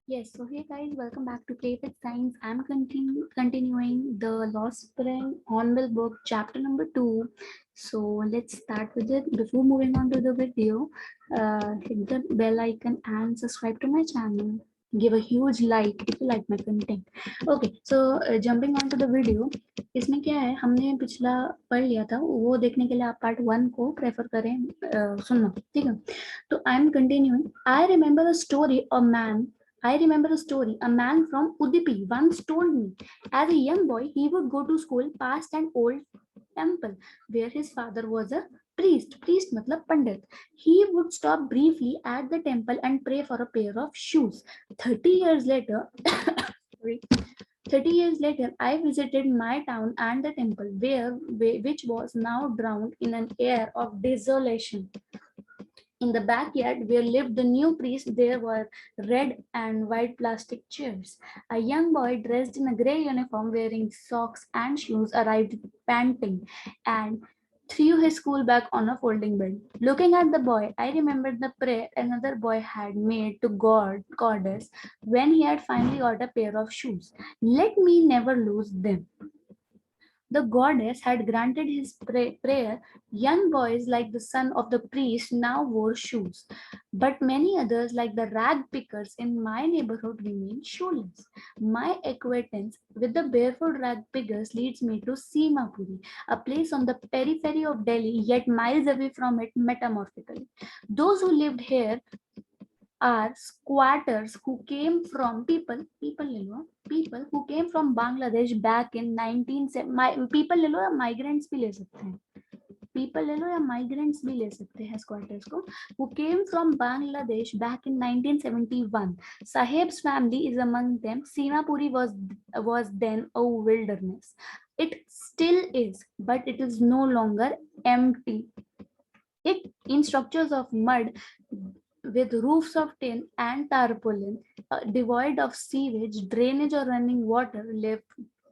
Yes, so hey guys, welcome back to Play with Science. I'm continuing the Lost Spring Hornbill book, chapter number 2. So let's start with it. Before moving on to the video, hit the bell icon and subscribe to my channel. Give a huge like if you like my content. Okay, so jumping on to the video, इसमें क्या है हमने पिछला पढ़ लिया था वो देखने के लिए आप पार्ट 1 को प्रेफर करें सुनना ठीक है तो I am continuing I remember a story a man I remember a story. A man from Udupi once told me, as a young boy, he would go to school past an old temple where his father was a priest. Priest matlab pandit. He would stop briefly at the temple and pray for a pair of shoes. 30 years later, sorry, 30 years later, I visited my town and the temple, which was now drowned in an air of desolation. In the backyard where lived the new priest, there were red and white plastic chairs. A young boy dressed in a gray uniform, wearing socks and shoes, arrived panting and threw his school bag on a folding bed. Looking at the boy, I remembered the prayer another boy had made to Goddess when he had finally got a pair of shoes. Let me never lose them. The goddess had granted his prayer. Young boys like the son of the priest now wore shoes, but many others, like the rag pickers in my neighborhood, remained shoeless. My acquaintance with the barefoot rag pickers leads me to Simapuri, a place on the periphery of Delhi, yet miles away from it metamorphically. Those who lived here are squatters who came from people who came from Bangladesh back in 19 people ले लो या migrants भी ले सकते हैं people ले लो या migrants भी ले सकते हैं squatters को who came from Bangladesh back in 1971. Saheb's family is among them. Simapuri was then a wilderness. It still is, but it is no longer empty. It in structures of mud with roofs of tin and tarpaulin, devoid of sewage, drainage, or running water, lived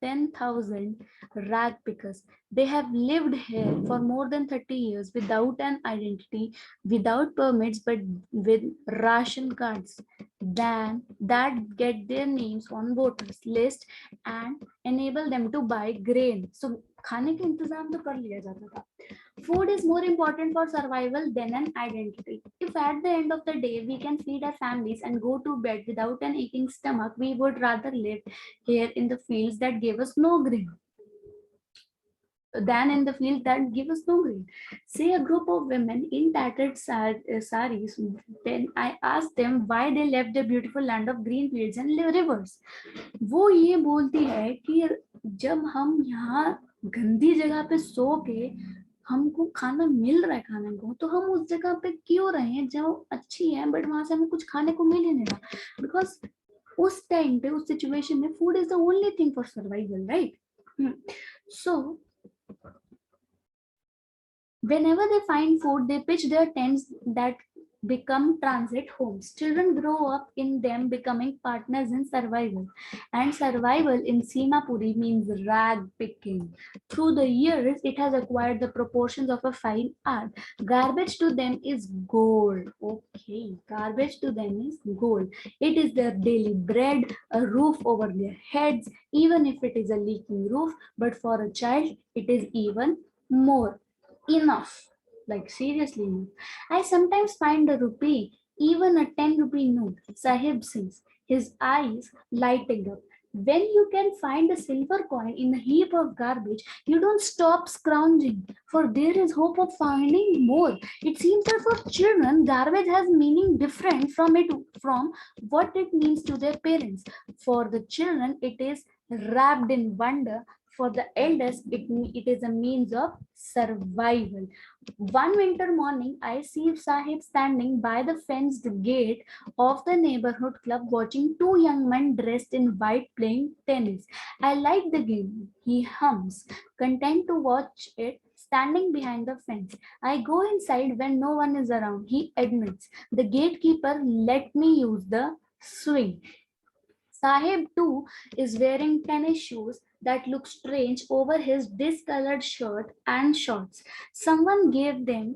10,000 rag pickers. They have lived here for more than 30 years without an identity, without permits, but with ration cards. Then that get their names on voters list and enable them to buy grain. So खाने के इंतजाम तो कर लिया जाता था. Food is more important for survival than an identity. If at the end of the day we can feed our families and go to bed without an aching stomach, we would rather live here in the fields that gave us no grain than in the fields that give us no grain. Say a group of women in tattered saris, then I asked them why they left the beautiful land of green fields and rivers. वो ये बोलती है कि जब हम यहाँ गंदी जगह पे सो के हमको खाना मिल रहा है खाने को तो हम उस जगह पे क्यों रहे हैं जो अच्छी है बट वहां से हमें कुछ खाने को मिल ही नहीं रहा बिकॉज उस टाइम पे उस सिचुएशन में food is the only thing for survival right so whenever they find food, they pitch their tents that become transit homes. Children grow up in them, becoming partners in survival. And survival in Simapuri means rag picking. Through the years, it has acquired the proportions of a fine art. Garbage to them is gold. Okay, garbage to them is gold. It is their daily bread, a roof over their heads, even if it is a leaking roof. But for a child, it is even more. Enough. Like seriously enough. I sometimes find a rupee, even a 10 rupee note, Sahib says, his eyes lighting up. When you can find a silver coin in a heap of garbage, you don't stop scrounging, for there is hope of finding more. It seems that for children, garbage has meaning different from what it means to their parents. For the children, it is wrapped in wonder. For the elders, it is a means of survival. One winter morning, I see Sahib standing by the fenced gate of the neighborhood club watching two young men dressed in white playing tennis. I like the game, he hums, content to watch it standing behind the fence. I go inside when no one is around, he admits. The gatekeeper let me use the swing. Sahib too is wearing tennis shoes that look strange over his discolored shirt and shorts. Someone gave them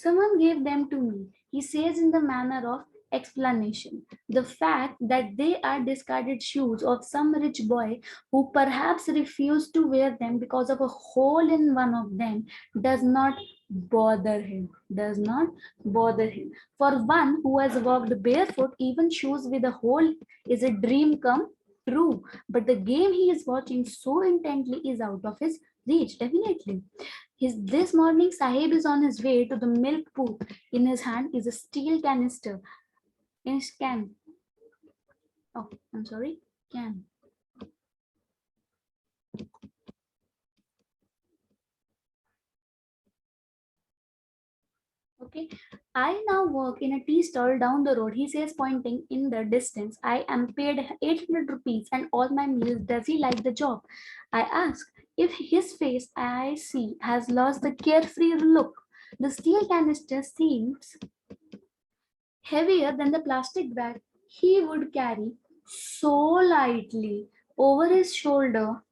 to me. He says in the manner of explanation. The fact that they are discarded shoes of some rich boy who perhaps refused to wear them because of a hole in one of them does not bother him. Does not bother him. For one who has walked barefoot, even shoes with a hole is a dream come true. But the game he is watching so intently is out of his reach, definitely. This morning, Sahib is on his way to the milk booth. In his hand is a steel canister. In his can. Oh, I'm sorry. Can. Okay. I now work in a tea stall down the road. He says, pointing in the distance. I am paid 800 rupees and all my meals. Does he like the job? I ask. If his face I see has lost the carefree look, the steel canister seems heavier than the plastic bag he would carry so lightly over his shoulder.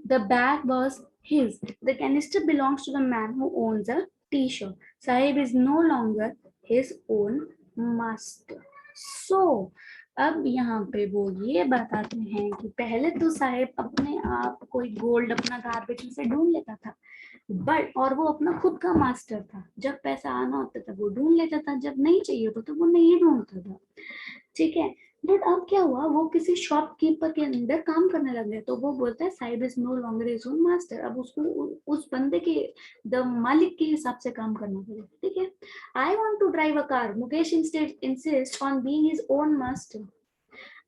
The bag was his. The canister belongs to the man who owns a t-shirt. Sahib is no longer his own master. So, अब यहाँ पे वो ये बताते हैं कि पहले तो साहेब अपने आप कोई गोल्ड अपना गार्बेज में से ढूंढ लेता था, बट और वो अपना खुद का मास्टर था. जब पैसा आना होता था वो ढूंढ लेता था, जब नहीं चाहिए होता तो वो नहीं ढूंढता था. ठीक है. बट अब क्या हुआ, वो किसी शॉपकीपर के अंदर काम करने लग गए, तो वो बोलता है sahib is no longer his own master. अब उसको उस बंदे के द मालिक के हिसाब से काम करना पड़ेगा. ठीक है. I want to drive a car. Mukesh insist on being his own master.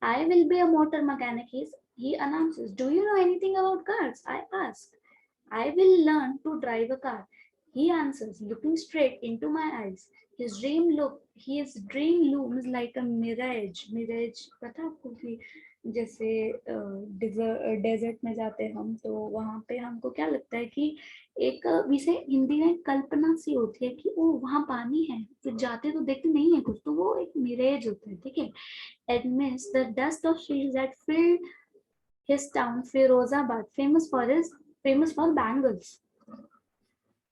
I will be a motor mechanic, he announces. Do you know anything about cars? I ask. I will learn to drive a car, he answers, looking straight into my eyes. His dream looms like a mirage. Mirage, पता है आपको कि जैसे desert में जाते हैं हम, तो वहां पे हमको क्या लगता है कि एक विषय हिंदी में कल्पना सी होती है कि वो वहां पानी है, फिर जाते तो देखते नहीं है कुछ, तो वो एक मिरेज होता है. ठीक है. Amidst the dust of fields that filled his town, Firozabad, famous for bangles.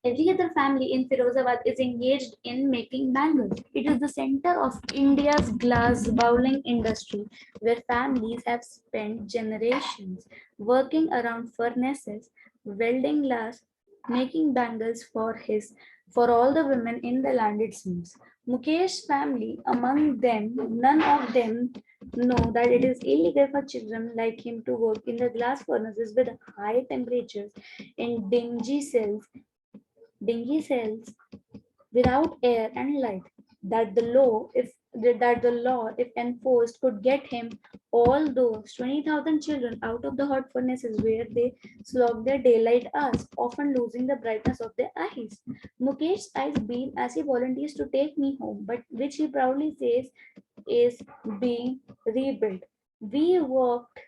Every other family in Firozabad is engaged in making bangles. It is the center of India's glass bowling industry, where families have spent generations working around furnaces, welding glass, making bangles for all the women in the land, it seems. Mukesh's family, among them, none of them know that it is illegal for children like him to work in the glass furnaces with high temperatures in dingy cells without air and light. That the law, if enforced, could get him all those 20,000 children out of the hot furnaces where they slog their daylight hours, often losing the brightness of their eyes. Mukesh's eyes beam as he volunteers to take me home, but which he proudly says is being rebuilt. We walked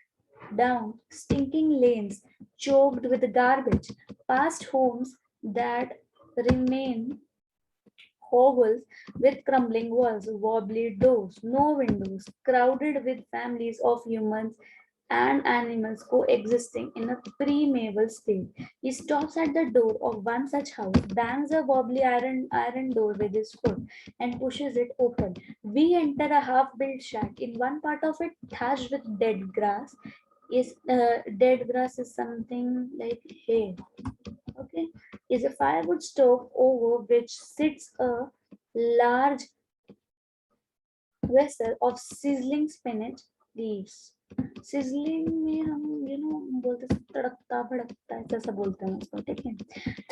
down stinking lanes choked with garbage, past homes that remain hovels with crumbling walls, wobbly doors, no windows, crowded with families of humans and animals coexisting in a primeval state. He stops at the door of one such house, bangs a wobbly iron door with his foot, and pushes it open. We enter a half-built shack. In one part of it, thatched with dead grass, dead grass is something like hay. Okay, is a firewood stove over which sits a large vessel of sizzling spinach leaves. Sizzling में हम बोलते हैं तड़कता भड़कता है, ऐसा बोलते हैं उसको. ठीक है.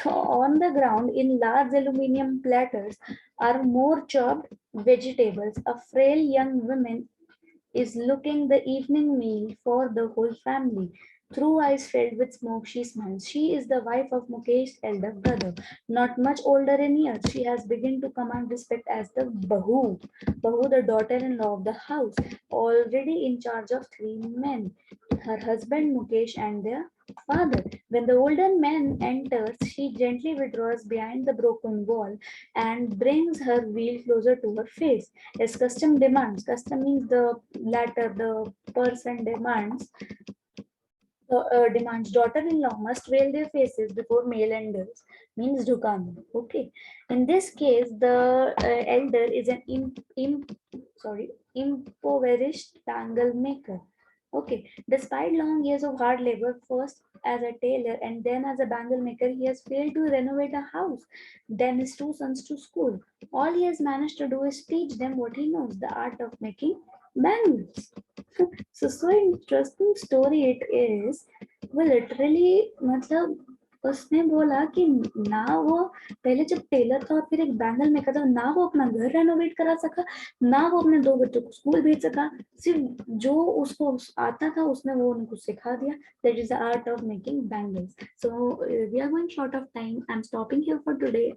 तो on the ground in large aluminum platters are more chopped vegetables. A frail young woman is looking the evening meal for the whole family. Through eyes filled with smoke, she smiles. She is the wife of Mukesh's elder brother, not much older in years. She has begun to command respect as the Bahu, the daughter-in-law of the house, already in charge of 3 men, her husband Mukesh and their father. When the older man enters, she gently withdraws behind the broken wall and brings her wheel closer to her face. As custom demands, custom means the latter, the person demands daughter-in-law must veil their faces before male elders, means dukana. Okay. In this case, the elder is an impoverished bangle maker. Okay, despite long years of hard labor, first as a tailor and then as a bangle maker, he has failed to renovate a house, then his two sons to school. All he has managed to do is teach them what he knows, the art of making bangles. So interesting story it is. वो literally मतलब उसने बोला कि ना वो पहले जब Taylor था और फिर एक बैंगल मेकर था, ना वो अपना घर रेनोवेट करा सका, ना वो अपने दो बच्चों को स्कूल भेज सका, सिर्फ जो उसको आता था उसने वो उनको सिखा दिया. That is the art of making bangles. So we are going short of time. I'm stopping here for today,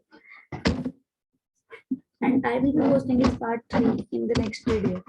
and I will be posting this part 3 in the next video.